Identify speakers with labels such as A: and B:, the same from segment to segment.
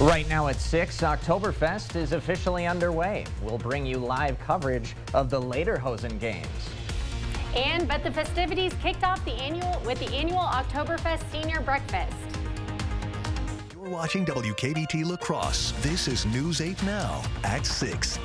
A: Right now at 6, Oktoberfest is officially underway. We'll bring you live coverage of the Lederhosen Games.
B: But the festivities kicked off with the annual Oktoberfest Senior Breakfast.
C: You're watching WKBT La Crosse. This is News 8 Now at 6.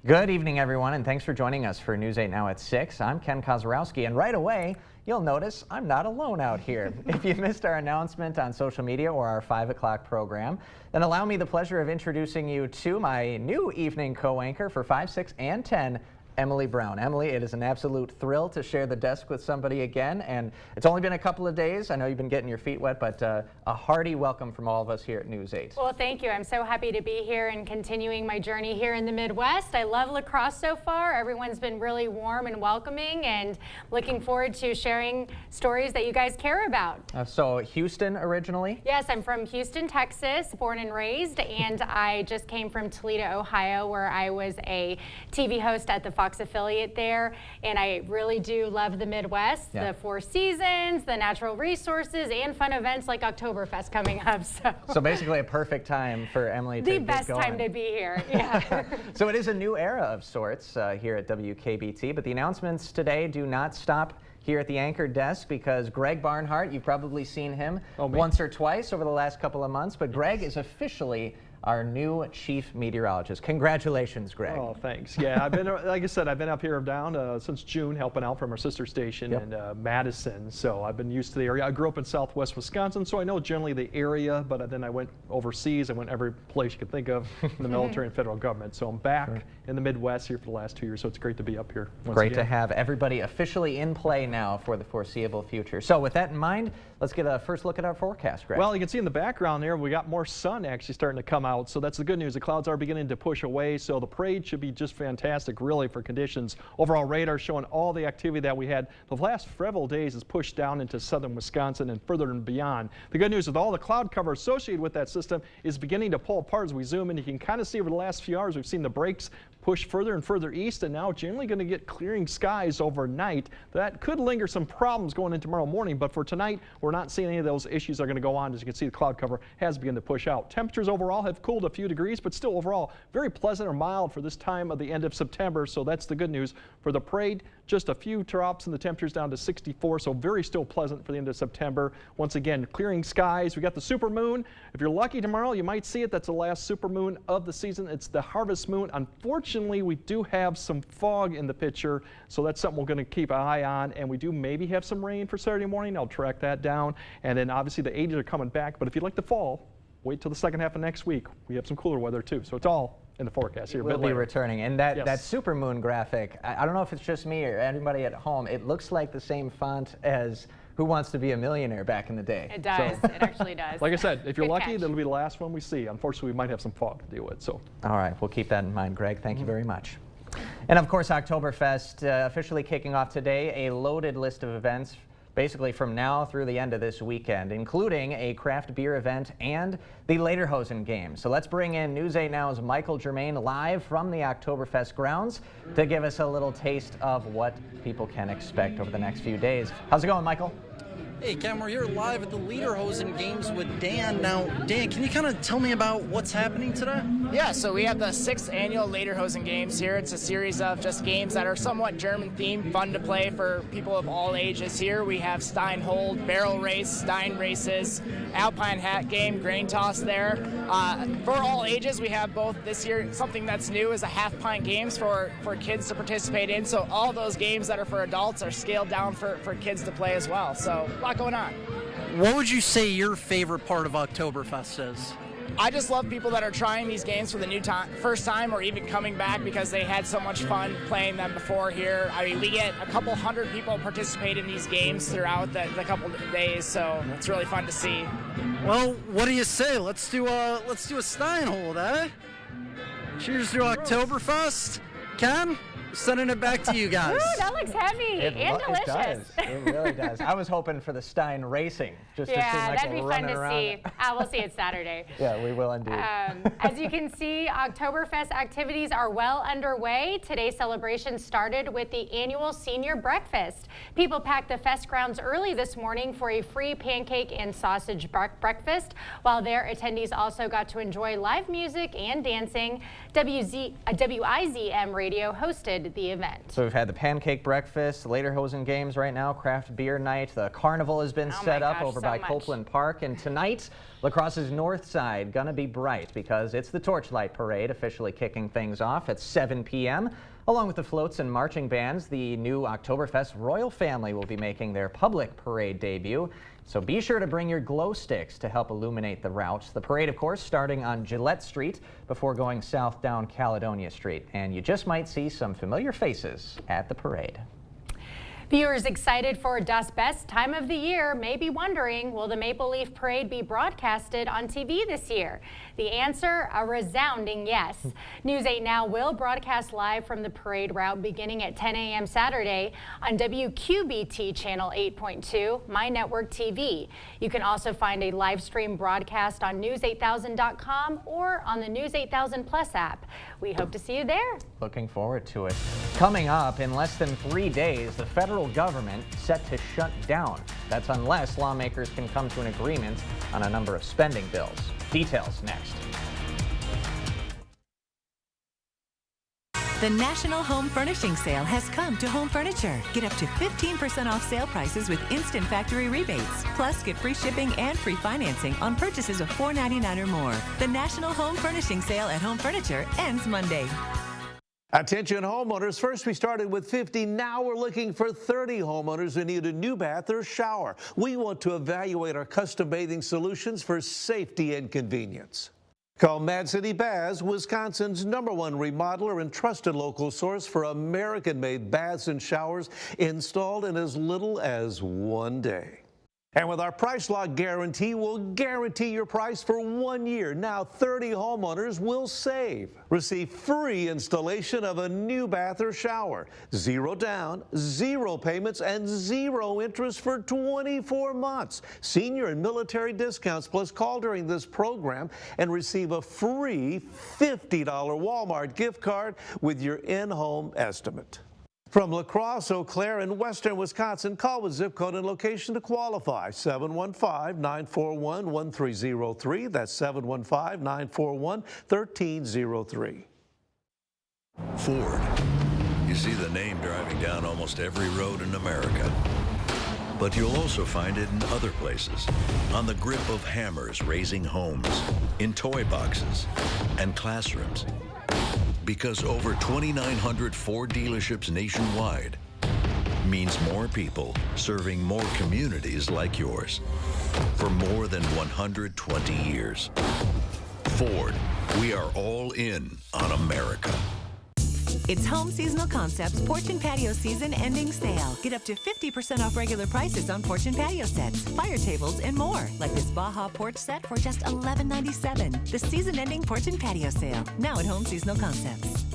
A: Good evening, everyone, and thanks for joining us for News 8 Now at 6. I'm Ken Kozarowski, and right away, you'll notice I'm not alone out here. If you missed our announcement on social media or our 5 o'clock program, then allow me the pleasure of introducing you to my new evening co-anchor for 5, 6, and 10, Emily Brown. Emily, it is an absolute thrill to share the desk with somebody again, and it's only been a couple of days. I know you've been getting your feet wet, but a hearty welcome from all of us here at News 8.
B: Well, thank you. I'm so happy to be here and continuing my journey here in the Midwest. I love La Crosse so far. Everyone's been really warm and welcoming, and looking forward to sharing stories that you guys care about.
A: So Houston originally?
B: Yes, I'm from Houston, Texas, born and raised, and I just came from Toledo, Ohio, where I was a TV host at the Fox affiliate there, and I really do love the Midwest, the Four Seasons, the natural resources, and fun events like Oktoberfest coming up.
A: So basically a perfect time for Emily to
B: the
A: get
B: best
A: going.
B: time to be here. Yeah.
A: So it is a new era of sorts here at WKBT, but the announcements today do not stop here at the anchor desk because Greg Barnhart, you've probably seen him once or twice over the last couple of months, but Greg is officially our new chief meteorologist. Congratulations, Greg.
D: Oh, thanks. Yeah, I've been, like I said, I've been up here down since June, helping out from our sister station in Madison. So I've been used to the area. I grew up in Southwest Wisconsin, so I know generally the area, but then I went overseas. I went every place you could think of in the military and federal government. So I'm back in the Midwest here for the last 2 years, so it's great to be up here once
A: Great
D: again.
A: to have everybody officially in play now for the foreseeable future. So with that in mind, let's get a first look at our forecast, Greg.
D: Well, you can see in the background there, we got more sun actually starting to come out. So that's the good news. The clouds are beginning to push away, so the parade should be just fantastic, really, for conditions. Overall radar showing all the activity that we had the last several days is pushed down into southern Wisconsin and further and beyond. The good news is all the cloud cover associated with that system is beginning to pull apart as we zoom in. You can kind of see over the last few hours, we've seen the breaks push further and further east, and now generally going to get clearing skies overnight. That could linger some problems going into tomorrow morning, but for tonight, we're not seeing any of those issues are going to go on. As you can see, the cloud cover has begun to push out. Temperatures overall have cooled a few degrees, but still overall very pleasant or mild for this time of the end of September, so that's the good news. For the parade, just a few drops in the temperatures down to 64, so very still pleasant for the end of September. Once again, clearing skies. We got the super moon. If you're lucky tomorrow, you might see it. That's the last super moon of the season. It's the harvest moon. Unfortunately, we do have some fog in the picture, so that's something we're going to keep an eye on, and we do maybe have some rain for Saturday morning. I'll track that down, and then obviously the 80s are coming back, but if you'd like the fall, wait till the second half of next week. We have some cooler weather too, so it's all in the forecast here.
A: We'll be returning. And that supermoon graphic, I don't know if it's just me or anybody at home, it looks like the same font as Who Wants to Be a Millionaire back in the day.
B: It does.
D: So,
B: it actually does.
D: Like I said, if you're
B: Good
D: lucky,
B: catch.
D: that'll be the last one we see. Unfortunately, we might have some fog to deal with. So.
A: All right, we'll keep that in mind, Greg. Thank you very much. And of course, Oktoberfest officially kicking off today, a loaded list of events basically from now through the end of this weekend, including a craft beer event and the Lederhosen Games. So let's bring in News 8 Now's Michael Germain live from the Oktoberfest grounds to give us a little taste of what people can expect over the next few days. How's it going, Michael?
E: Hey, Ken, we're here live at the Lederhosen Games with Dan. Now, Dan, can you kind of tell me about what's happening today?
F: Yeah, so we have the 6th annual Lederhosen Games here. It's a series of just games that are somewhat German-themed, fun to play for people of all ages here. We have Steinhold, barrel race, Stein races, alpine hat game, grain toss there. For all ages, we have both this year. Something that's new is a half-pint games for kids to participate in. So all those games that are for adults are scaled down for kids to play as well. So a lot going on.
E: What would you say your favorite part of Oktoberfest is?
F: I just love people that are trying these games for the first time or even coming back because they had so much fun playing them before here. I mean, we get a couple hundred people participate in these games throughout the couple days, so it's really fun to see.
E: Well, what do you say? Let's do a Steinhold, eh? Cheers to Oktoberfest. Ken? Sending it back to you guys.
B: Ooh, that looks heavy and delicious.
A: It does. It really does. I was hoping for the Stein Racing, just to seem like
B: that'd be fun
A: running
B: to
A: around.
B: see. We'll see it Saturday.
A: Yeah, we will indeed.
B: As you can see, Oktoberfest activities are well underway. Today's celebration started with the annual senior breakfast. People packed the fest grounds early this morning for a free pancake and sausage breakfast. While there, attendees also got to enjoy live music and dancing. WIZM Radio hosted the event.
A: So we've had the pancake breakfast, Lederhosen games right now, craft beer night. The carnival has been set up over by Copeland Park. And tonight, La Crosse's north side gonna be bright because it's the Torchlight Parade officially kicking things off at 7 p.m. Along with the floats and marching bands, the new Oktoberfest Royal Family will be making their public parade debut. So be sure to bring your glow sticks to help illuminate the route. The parade, of course, starting on Gillette Street before going south down Caledonia Street. And you just might see some familiar faces at the parade.
B: Viewers excited for Das Best time of the year may be wondering, will the Maple Leaf Parade be broadcasted on TV this year? The answer, a resounding yes. News 8 Now will broadcast live from the parade route beginning at 10 a.m. Saturday on WQBT Channel 8.2, My Network TV. You can also find a live stream broadcast on News8000.com or on the News 8000 Plus app. We hope to see you there.
A: Looking forward to it. Coming up in less than 3 days, the federal government set to shut down. That's unless lawmakers can come to an agreement on a number of spending bills. Details next.
G: The National Home Furnishing Sale has come to Home Furniture. Get up to 15% off sale prices with instant factory rebates. Plus, get free shipping and free financing on purchases of $4.99 or more. The National Home Furnishing Sale at Home Furniture ends Monday.
H: Attention homeowners, first we started with 50, now we're looking for 30 homeowners who need a new bath or shower. We want to evaluate our custom bathing solutions for safety and convenience. Call Mad City Baths, Wisconsin's #1 remodeler and trusted local source for American-made baths and showers installed in as little as 1 day. And with our Price Lock Guarantee, we'll guarantee your price for 1 year. Now 30 homeowners will save. Receive free installation of a new bath or shower. 0 down, 0 payments, and 0 interest for 24 months. Senior and military discounts, plus call during this program and receive a free $50 Walmart gift card with your in-home estimate. From La Crosse, Eau Claire, and western Wisconsin, call with zip code and location to qualify. 715-941-1303. That's 715-941-1303.
I: Ford. You see the name driving down almost every road in America. But you'll also find it in other places. On the grip of hammers raising homes, in toy boxes, and classrooms. Because over 2,900 Ford dealerships nationwide means more people serving more communities like yours for more than 120 years. Ford, we are all in on America.
G: It's Home Seasonal Concepts Porch and Patio Season Ending Sale. Get up to 50% off regular prices on porch and patio sets, fire tables, and more. Like this Baja porch set for just $11.97. The season-ending porch and patio sale. Now at Home Seasonal Concepts.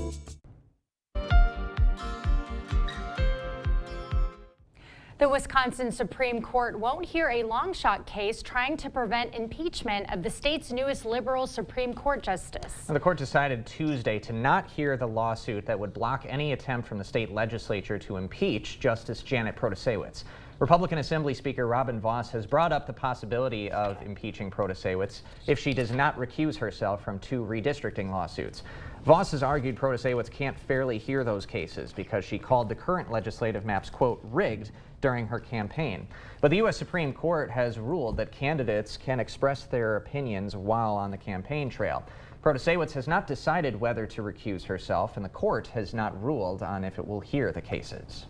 B: The Wisconsin Supreme Court won't hear a long shot case trying to prevent impeachment of the state's newest liberal Supreme Court justice.
A: The court decided Tuesday to not hear the lawsuit that would block any attempt from the state legislature to impeach Justice Janet Protasiewicz. Republican Assembly Speaker Robin Vos has brought up the possibility of impeaching Protasiewicz if she does not recuse herself from 2 redistricting lawsuits. Vos has argued Protasiewicz can't fairly hear those cases because she called the current legislative maps, quote, rigged during her campaign. But the U.S. Supreme Court has ruled that candidates can express their opinions while on the campaign trail. Protasiewicz has not decided whether to recuse herself, and the court has not ruled on if it will hear the cases.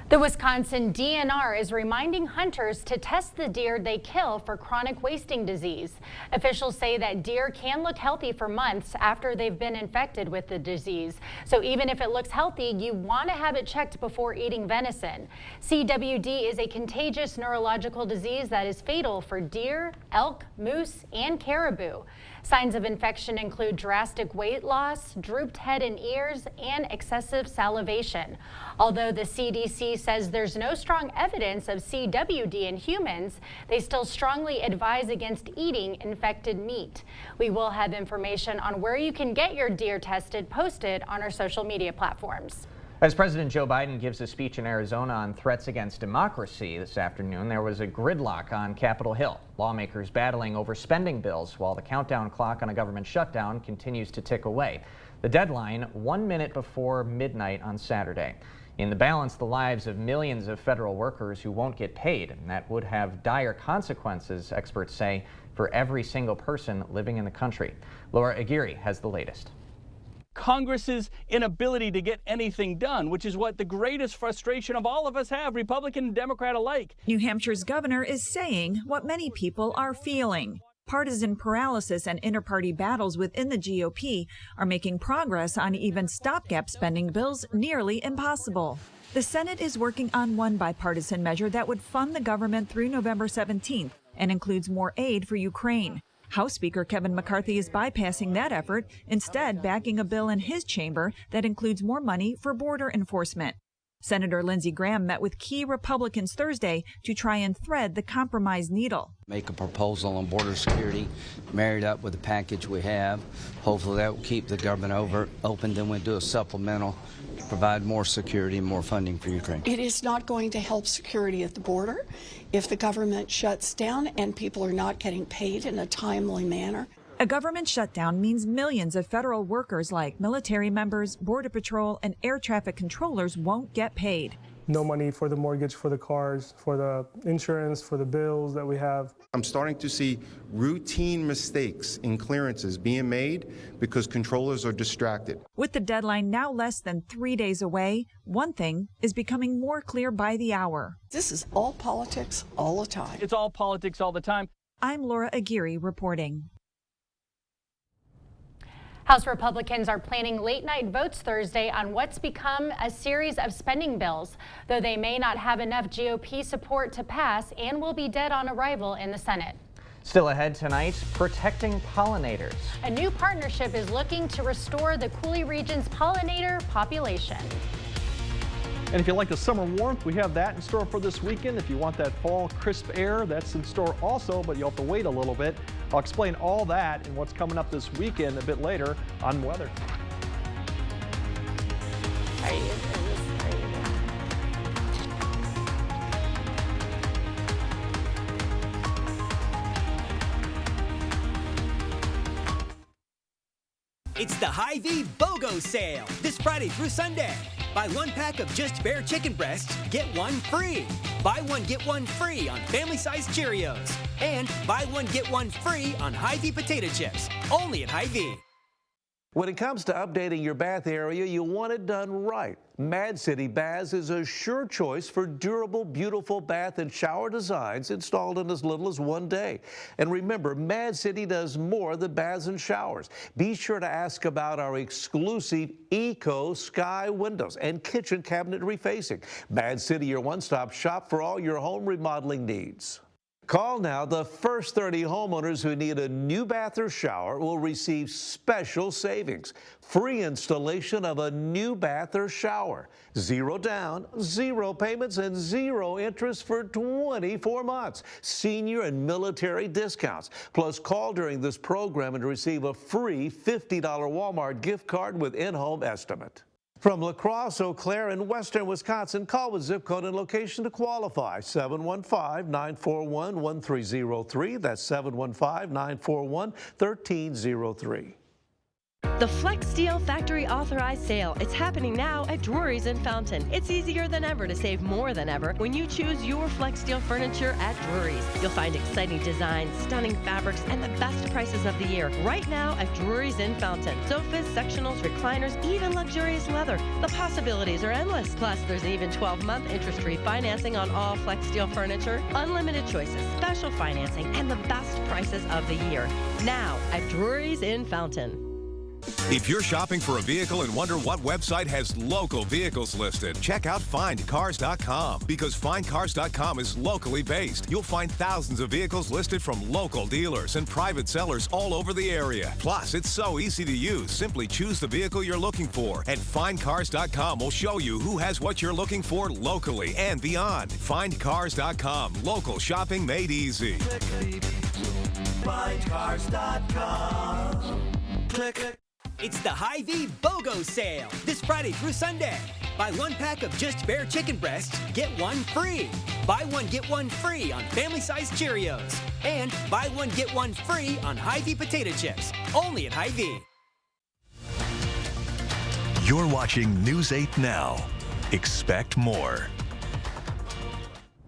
B: The Wisconsin DNR is reminding hunters to test the deer they kill for chronic wasting disease. Officials say that deer can look healthy for months after they've been infected with the disease. So even if it looks healthy, you want to have it checked before eating venison. CWD is a contagious neurological disease that is fatal for deer, elk, moose, and caribou. Signs of infection include drastic weight loss, drooped head and ears, and excessive salivation. Although the CDC says there's no strong evidence of CWD in humans, they still strongly advise against eating infected meat. We will have information on where you can get your deer tested posted on our social media platforms.
A: As President Joe Biden gives a speech in Arizona on threats against democracy this afternoon, there was a gridlock on Capitol Hill. Lawmakers battling over spending bills while the countdown clock on a government shutdown continues to tick away. The deadline 1 minute before midnight on Saturday. In the balance, the lives of millions of federal workers who won't get paid, and that would have dire consequences, experts say, for every single person living in the country. Laura Aguirre has the latest.
J: Congress's inability to get anything done, which is what the greatest frustration of all of us have, Republican and Democrat alike.
K: New Hampshire's governor is saying what many people are feeling. Partisan paralysis and inter-party battles within the GOP are making progress on even stopgap spending bills nearly impossible. The Senate is working on one bipartisan measure that would fund the government through November 17th and includes more aid for Ukraine. House Speaker Kevin McCarthy is bypassing that effort, instead backing a bill in his chamber that includes more money for border enforcement. Senator Lindsey Graham met with key Republicans Thursday to try and thread the compromise needle.
L: Make a proposal on border security, married up with the package we have. Hopefully that will keep the government open. Then we'll do a supplemental to provide more security and more funding for Ukraine.
M: It is not going to help security at the border if the government shuts down and people are not getting paid in a timely manner.
K: A government shutdown means millions of federal workers like military members, Border Patrol, and air traffic controllers won't get paid.
N: No money for the mortgage, for the cars, for the insurance, for the bills that we have.
O: I'm starting to see routine mistakes in clearances being made because controllers are distracted.
K: With the deadline now less than 3 days away, one thing is becoming more clear by the hour.
M: This is all politics all the time.
J: It's all politics all the time.
K: I'm Laura Aguirre reporting.
B: House Republicans are planning late-night votes Thursday on what's become a series of spending bills, though they may not have enough GOP support to pass and will be dead on arrival in the Senate.
A: Still ahead tonight, protecting pollinators.
B: A new partnership is looking to restore the Coulee region's pollinator population.
D: And if you like the summer warmth, we have that in store for this weekend. If you want that fall crisp air, that's in store also, but you'll have to wait a little bit. I'll explain all that and what's coming up this weekend a bit later on weather.
P: It's the Hy-Vee BOGO sale this Friday through Sunday. Buy one pack of Just Bare chicken breasts, get one free. Buy one, get one free on family-sized Cheerios. And buy one, get one free on Hy-Vee potato chips, only at Hy-Vee.
H: When it comes to updating your bath area, you want it done right. Mad City Baths is a sure choice for durable, beautiful bath and shower designs installed in as little as 1 day. And remember, Mad City does more than baths and showers. Be sure to ask about our exclusive Eco Sky windows and kitchen cabinet refacing. Mad City, your one-stop shop for all your home remodeling needs. Call now. The first 30 homeowners who need a new bath or shower will receive special savings. Free installation of a new bath or shower. 0 down, 0 payments, and 0 interest for 24 months. Senior and military discounts. Plus, call during this program and receive a free $50 Walmart gift card with in-home estimate. From La Crosse, Eau Claire, and western Wisconsin, call with zip code and location to qualify. 715-941-1303. That's 715-941-1303.
Q: The Flex Steel Factory Authorized Sale. It's happening now at Drury's in Fountain. It's easier than ever to save more than ever when you choose your Flex Steel furniture at Drury's. You'll find exciting designs, stunning fabrics, and the best prices of the year right now at Drury's in Fountain. Sofas, sectionals, recliners, even luxurious leather. The possibilities are endless. Plus, there's even 12-month interest-free financing on all Flex Steel furniture, unlimited choices, special financing, and the best prices of the year. Now at Drury's in Fountain.
R: If you're shopping for a vehicle and wonder what website has local vehicles listed, check out FindCars.com, because FindCars.com is locally based. You'll find thousands of vehicles listed from local dealers and private sellers all over the area. Plus, it's so easy to use. Simply choose the vehicle you're looking for, and FindCars.com will show you who has what you're looking for locally and beyond. FindCars.com, local shopping made easy.
P: FindCars.com. Click. It's the Hy-Vee BOGO sale this Friday through Sunday. Buy one pack of Just Bare chicken breasts, get one free. Buy one, get one free on family-sized Cheerios. And buy one, get one free on Hy-Vee potato chips. Only at Hy-Vee.
C: You're watching News 8 Now. Expect more.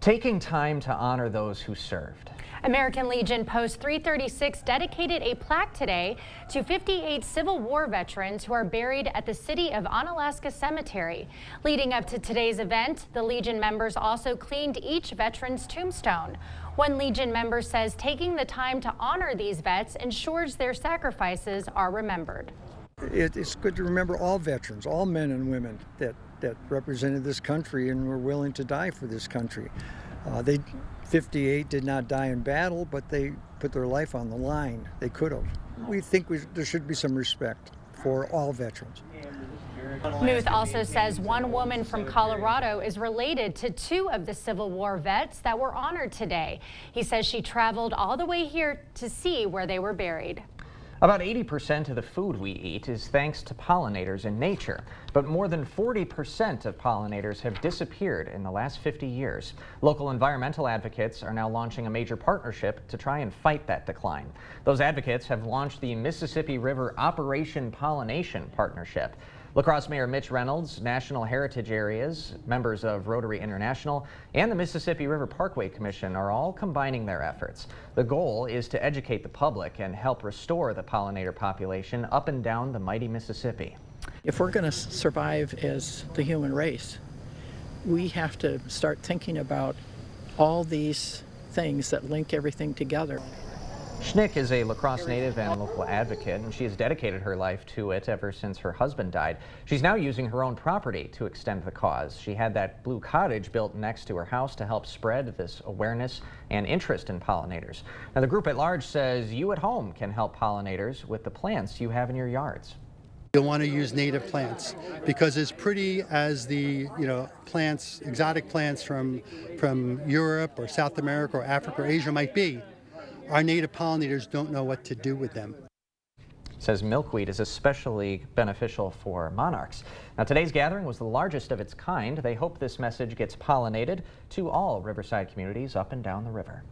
A: Taking time to honor those who served.
B: American Legion Post 336 dedicated a plaque today to 58 Civil War veterans who are buried at the City of Onalaska Cemetery. Leading up to today's event, the Legion members also cleaned each veteran's tombstone. One Legion member says taking the time to honor these vets ensures their sacrifices are remembered.
S: It's good to remember all veterans, all men and women that represented this country and were willing to die for this country. 58 did not die in battle, but they put their life on the line. They could have. We think there should be some respect for all veterans.
B: Muth also says one woman from Colorado is related to 2 of the Civil War vets that were honored today. He says she traveled all the way here to see where they were buried.
A: About 80% of the food we eat is thanks to pollinators in nature, but more than 40% of pollinators have disappeared in the last 50 years. Local environmental advocates are now launching a major partnership to try and fight that decline. Those advocates have launched the Mississippi River Operation Pollination Partnership. La Crosse Mayor Mitch Reynolds, National Heritage Areas, members of Rotary International, and the Mississippi River Parkway Commission are all combining their efforts. The goal is to educate the public and help restore the pollinator population up and down the mighty Mississippi.
T: If we're going to survive as the human race, we have to start thinking about all these things that link everything together.
A: Schnick is a La Crosse native and local advocate, and she has dedicated her life to it ever since her husband died. She's now using her own property to extend the cause. She had that blue cottage built next to her house to help spread this awareness and interest in pollinators. Now, the group at large says you at home can help pollinators with the plants you have in your yards.
U: You'll want to use native plants because as pretty as the plants, exotic plants from Europe or South America or Africa or Asia might be, our native pollinators don't know what to do with them.
A: Says milkweed is especially beneficial for monarchs. Now, today's gathering was the largest of its kind. They hope this message gets pollinated to all Riverside communities up and down the river.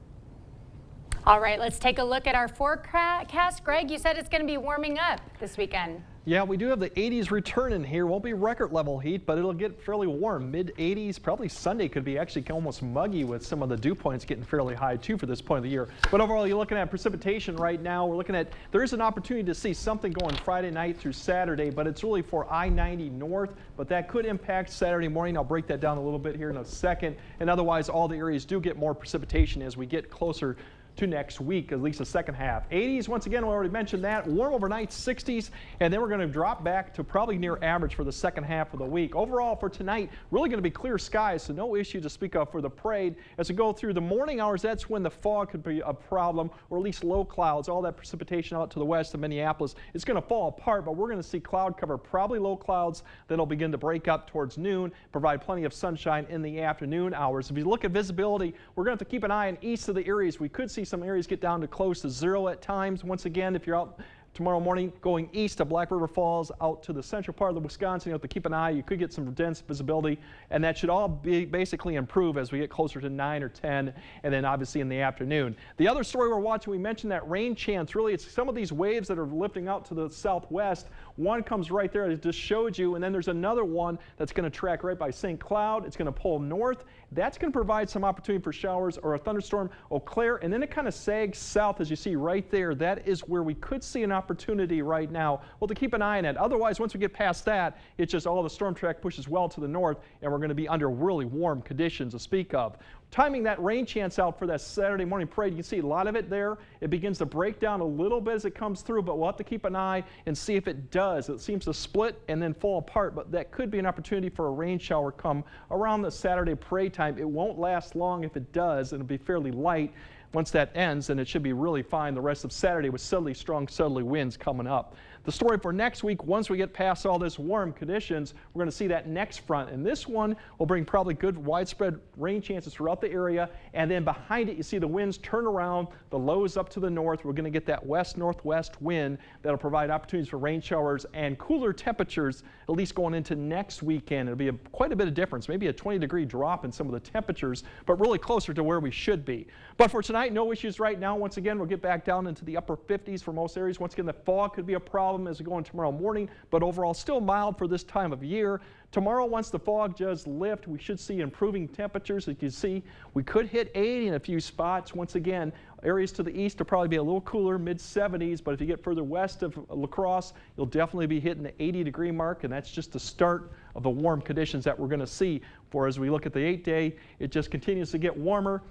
B: All right, let's take a look at our forecast. Greg, you said it's going to be warming up this weekend.
D: Yeah, we do have the 80s returning here. Won't be record level heat, but it'll get fairly warm. Mid 80s, probably Sunday could be actually almost muggy with some of the dew points getting fairly high too for this point of the year. But overall, you're looking at precipitation right now. We're looking at, there is an opportunity to see something going Friday night through Saturday, but it's really for I-90 north, but that could impact Saturday morning. I'll break that down a little bit here in a second. And otherwise, all the areas do get more precipitation as we get closer to next week, at least the second half. 80s, once again, we already mentioned that. Warm overnight, 60s, and then we're going to drop back to probably near average for the second half of the week. Overall, for tonight, really going to be clear skies, so no issue to speak of for the parade. As we go through the morning hours, that's when the fog could be a problem, or at least low clouds. All that precipitation out to the west of Minneapolis, it's going to fall apart, but we're going to see cloud cover, probably low clouds. Then it'll begin to break up towards noon, provide plenty of sunshine in the afternoon hours. If you look at visibility, we're going to have to keep an eye on east of the areas. We could see some areas get down to close to 0 at times. Once again, if you're out tomorrow morning going east to Black River Falls out to the central part of the Wisconsin. You have to keep an eye. You could get some dense visibility, and that should all be basically improve as we get closer to 9 or 10, and then obviously in the afternoon. The other story we're watching, we mentioned that rain chance. Really, it's some of these waves that are lifting out to the southwest. One comes right there, it just showed you, and then there's another one that's going to track right by St. Cloud. It's going to pull north. That's going to provide some opportunity for showers or a thunderstorm, Eau Claire, and then it kind of sags south as you see right there. That is where we could see an opportunity right now. Well, to keep an eye on it. Otherwise, once we get past that, it's just all the storm track pushes well to the north, and we're going to be under really warm conditions to speak of. Timing that rain chance out for that Saturday morning parade, you can see a lot of it there. It begins to break down a little bit as it comes through, but we'll have to keep an eye and see if it does. It seems to split and then fall apart, but that could be an opportunity for a rain shower come around the Saturday parade time. It won't last long if it does, and it'll be fairly light. Once that ends, then it should be really fine the rest of Saturday with strong southerly winds coming up. The story for next week, once we get past all this warm conditions, we're going to see that next front, and this one will bring probably good widespread rain chances throughout the area, and then behind it you see the winds turn around, the lows up to the north. We're going to get that west-northwest wind that'll provide opportunities for rain showers and cooler temperatures, at least going into next weekend. It'll be quite a bit of difference, maybe a 20-degree drop in some of the temperatures, but really closer to where we should be. But for tonight, no issues right now. Once again, we'll get back down into the upper 50s for most areas. Once again, the fog could be a problem as we go in tomorrow morning, but overall still mild for this time of year. Tomorrow, once the fog does lift, we should see improving temperatures. As you can see, we could hit 80 in a few spots. Once again, areas to the east will probably be a little cooler, mid-70s, but if you get further west of La Crosse, you'll definitely be hitting the 80-degree mark, and that's just the start of the warm conditions that we're going to see. For as we look at the 8-day, it just continues to get warmer.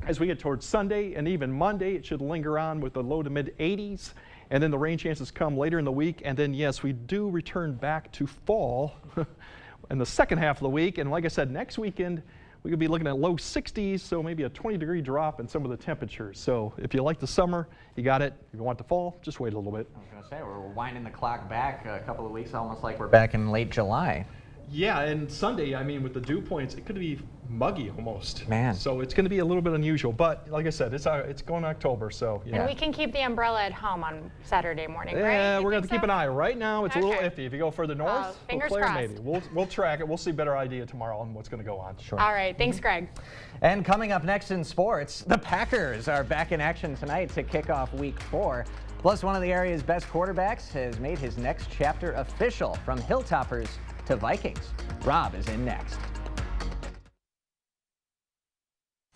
D: As we get towards Sunday and even Monday, it should linger on with the low to mid-80s. And then the rain chances come later in the week. And then, yes, we do return back to fall in the second half of the week. And like I said, next weekend, we could be looking at low 60s, so maybe a 20-degree drop in some of the temperatures. So if you like the summer, you got it. If you want the fall, just wait a little bit.
A: I was going to say, we're winding the clock back a couple of weeks, almost like we're back in late July.
D: Yeah, and Sunday, I mean, with the dew points, it could be muggy almost.
A: Man.
D: So it's going to be a little bit unusual, but like I said, it's going October, so yeah.
B: And we can keep the umbrella at home on Saturday morning, right?
D: Yeah, we're going to keep an eye. Right now, it's a little iffy. If you go further north,
B: fingers
D: Eau Claire,
B: crossed.
D: maybe. We'll track it. We'll see a better idea tomorrow on what's going to go on.
A: Sure.
B: All right, thanks, Greg.
A: And coming up next in sports, the Packers are back in action tonight to kick off Week 4. Plus, one of the area's best quarterbacks has made his next chapter official, from Hilltoppers to Vikings. Rob is in next.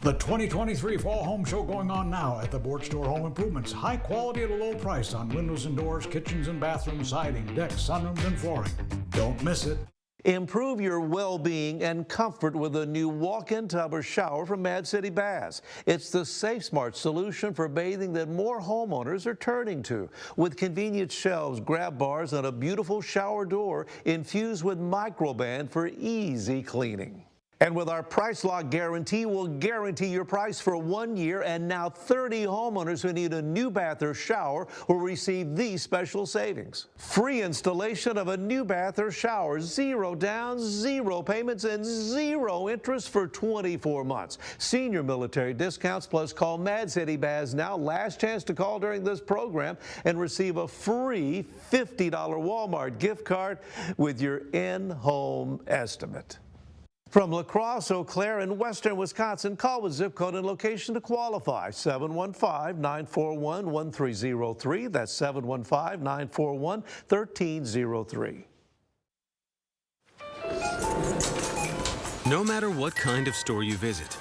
F: The 2023 Fall Home Show going on now at the Board Store Home Improvements. High quality at a low price on windows and doors, kitchens and bathrooms, siding, decks, sunrooms, and flooring. Don't miss it.
H: Improve your well-being and comfort with a new walk-in tub or shower from Mad City Baths. It's the Safe Smart solution for bathing that more homeowners are turning to. With convenient shelves, grab bars, and a beautiful shower door infused with Microban for easy cleaning. And with our Price Lock Guarantee, we'll guarantee your price for 1 year, and now 30 homeowners who need a new bath or shower will receive these special savings. Free installation of a new bath or shower, 0 down, 0 payments, and 0 interest for 24 months. Senior military discounts, plus call Mad City Baths now. Last chance to call during this program and receive a free $50 Walmart gift card with your in-home estimate. From La Crosse, Eau Claire, and western Wisconsin, call with zip code and location to qualify. 715-941-1303. That's 715-941-1303.
V: No matter what kind of store you visit,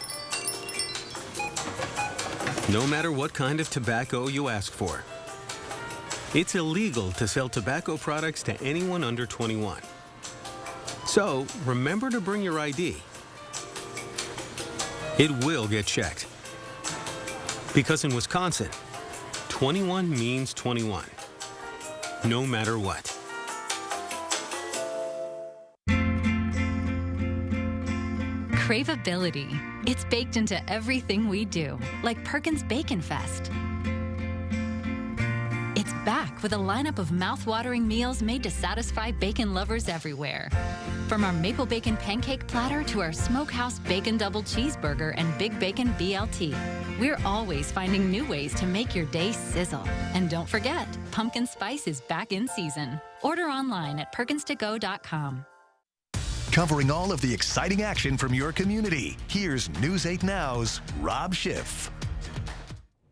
V: no matter what kind of tobacco you ask for, it's illegal to sell tobacco products to anyone under 21. So, remember to bring your ID. It will get checked. Because in Wisconsin, 21 means 21, no matter what.
W: Craveability. It's baked into everything we do, like Perkins Bacon Fest. It's back with a lineup of mouth-watering meals made to satisfy bacon lovers everywhere. From our maple bacon pancake platter to our smokehouse bacon double cheeseburger and big bacon BLT. We're always finding new ways to make your day sizzle. And don't forget, pumpkin spice is back in season. Order online at perkinstogo.com.
C: Covering all of the exciting action from your community, here's News 8 Now's Rob Schiff.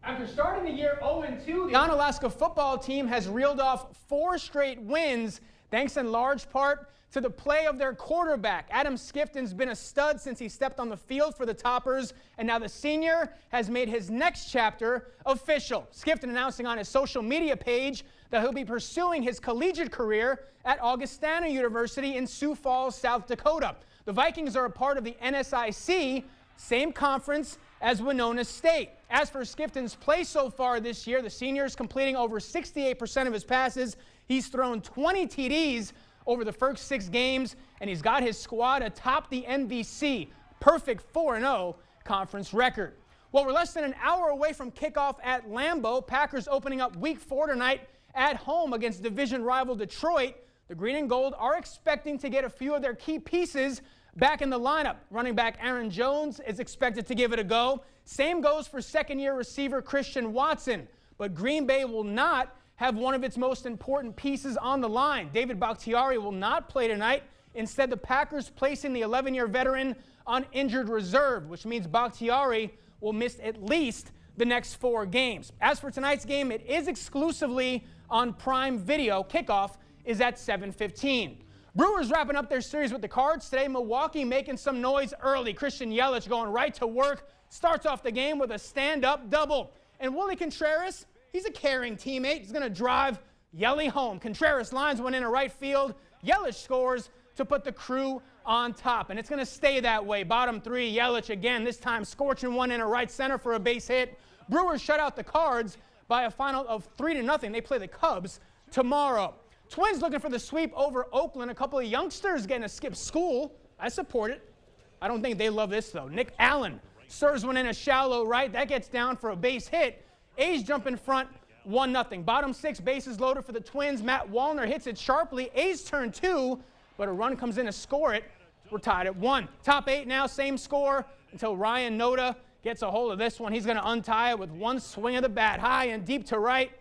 E: After starting the year 0-2, the Onalaska football team has reeled off 4 straight wins, thanks in large part to the play of their quarterback. Adam Skifton's been a stud since he stepped on the field for the Toppers, and now the senior has made his next chapter official. Skifton announcing on his social media page that he'll be pursuing his collegiate career at Augustana University in Sioux Falls, South Dakota. The Vikings are a part of the NSIC, same conference as Winona State. As for Skifton's play so far this year, the senior is completing over 68% of his passes. He's thrown 20 TDs over the first 6 games, and he's got his squad atop the MVC perfect 4-0 conference record. Well, we're less than an hour away from kickoff at Lambeau. Packers opening up Week 4 tonight at home against division rival Detroit. The Green and Gold are expecting to get a few of their key pieces back in the lineup. Running back Aaron Jones is expected to give it a go. Same goes for second-year receiver Christian Watson. But Green Bay will not have one of its most important pieces on the line. David Bakhtiari will not play tonight. Instead, the Packers placing the 11-year veteran on injured reserve, which means Bakhtiari will miss at least the next 4 games. As for tonight's game, it is exclusively on Prime Video. Kickoff is at 7:15. Brewers wrapping up their series with the Cards today. Milwaukee making some noise early. Christian Yelich going right to work. Starts off the game with a stand-up double. And Willie Contreras, he's a caring teammate. He's going to drive Yelly home. Contreras lines one into right field. Yelich scores to put the Crew on top. And it's going to stay that way. Bottom 3, Yelich again, this time scorching one into right center for a base hit. Brewers shut out the Cards by a final of 3-0. They play the Cubs tomorrow. Twins looking for the sweep over Oakland. A couple of youngsters getting to skip school. I support it. I don't think they love this, though. Nick Allen serves one in a shallow right. That gets down for a base hit. A's jump in front 1-0. Bottom 6, bases loaded for the Twins. Matt Wallner hits it sharply. A's turn 2, but a run comes in to score it. We're tied at 1. Top 8 now, same score until Ryan Noda gets a hold of this one. He's going to untie it with one swing of the bat, high and deep to right.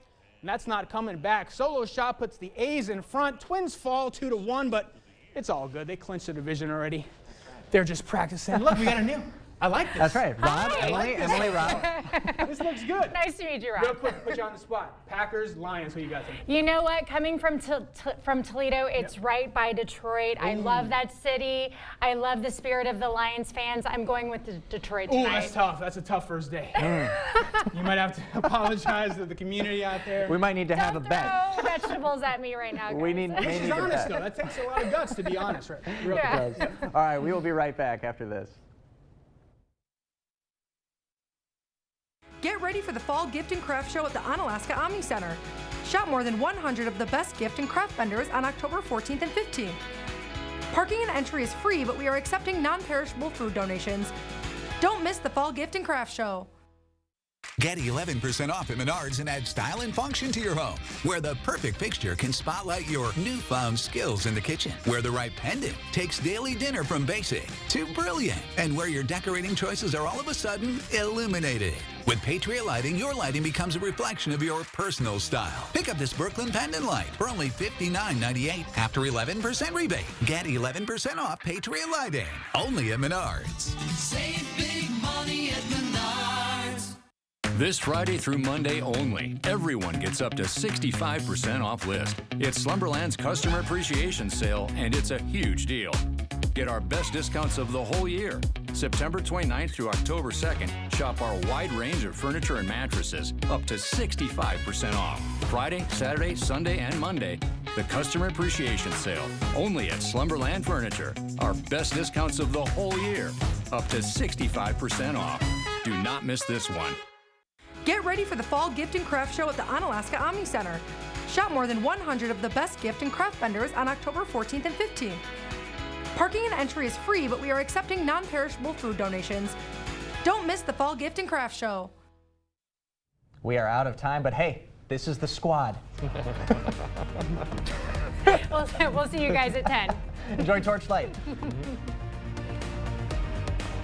E: And that's not coming back. Solo shot puts the A's in front. Twins fall 2-1, but it's all good. They clinched the division already. They're just practicing. Look, we got a new. I like this.
A: That's right. Rob, Emily, Rob.
E: This looks good.
B: Nice to meet you, Rob.
E: Real quick, put you on the spot. Packers, Lions, who you got there?
B: You know what? Coming from Toledo, it's right by Detroit. I love that city. I love the spirit of the Lions fans. I'm going with Detroit tonight.
E: Ooh, that's tough. That's a tough first day. You might have to apologize to the community out there.
A: We might need to have a bet.
B: Throw vegetables at me right now, guys.
A: We need
E: She's honest, though. That takes a lot of guts to be honest, right?
B: Yeah.
A: All right, we will be right back after this.
G: Get ready for the Fall Gift and Craft Show at the Onalaska Omni Center. Shop more than 100 of the best gift and craft vendors on October 14th and 15th. Parking and entry is free, but we are accepting non-perishable food donations. Don't miss the Fall Gift and Craft Show.
I: Get 11% off at Menards and add style and function to your home. Where the perfect fixture can spotlight your newfound skills in the kitchen. Where the right pendant takes daily dinner from basic to brilliant. And where your decorating choices are all of a sudden illuminated. With Patriot Lighting, your lighting becomes a reflection of your personal style. Pick up this Brooklyn pendant light for only $59.98 after 11% rebate. Get 11% off Patriot Lighting. Only at Menards.
X: Save big money at Menards.
Y: This Friday through Monday only, everyone gets up to 65% off list. It's Slumberland's Customer Appreciation Sale, and it's a huge deal. Get our best discounts of the whole year. September 29th through October 2nd, shop our wide range of furniture and mattresses, up to 65% off. Friday, Saturday, Sunday, and Monday, the Customer Appreciation Sale, only at Slumberland Furniture. Our best discounts of the whole year, up to 65% off. Do not miss this one.
G: Get ready for the Fall Gift and Craft Show at the Onalaska Omni Center. Shop more than 100 of the best gift and craft vendors on October 14th and 15th. Parking and entry is free, but we are accepting non-perishable food donations. Don't miss the Fall Gift and Craft Show.
A: We are out of time, but hey, this is the squad.
B: We'll see you guys at 10.
A: Enjoy Torchlight.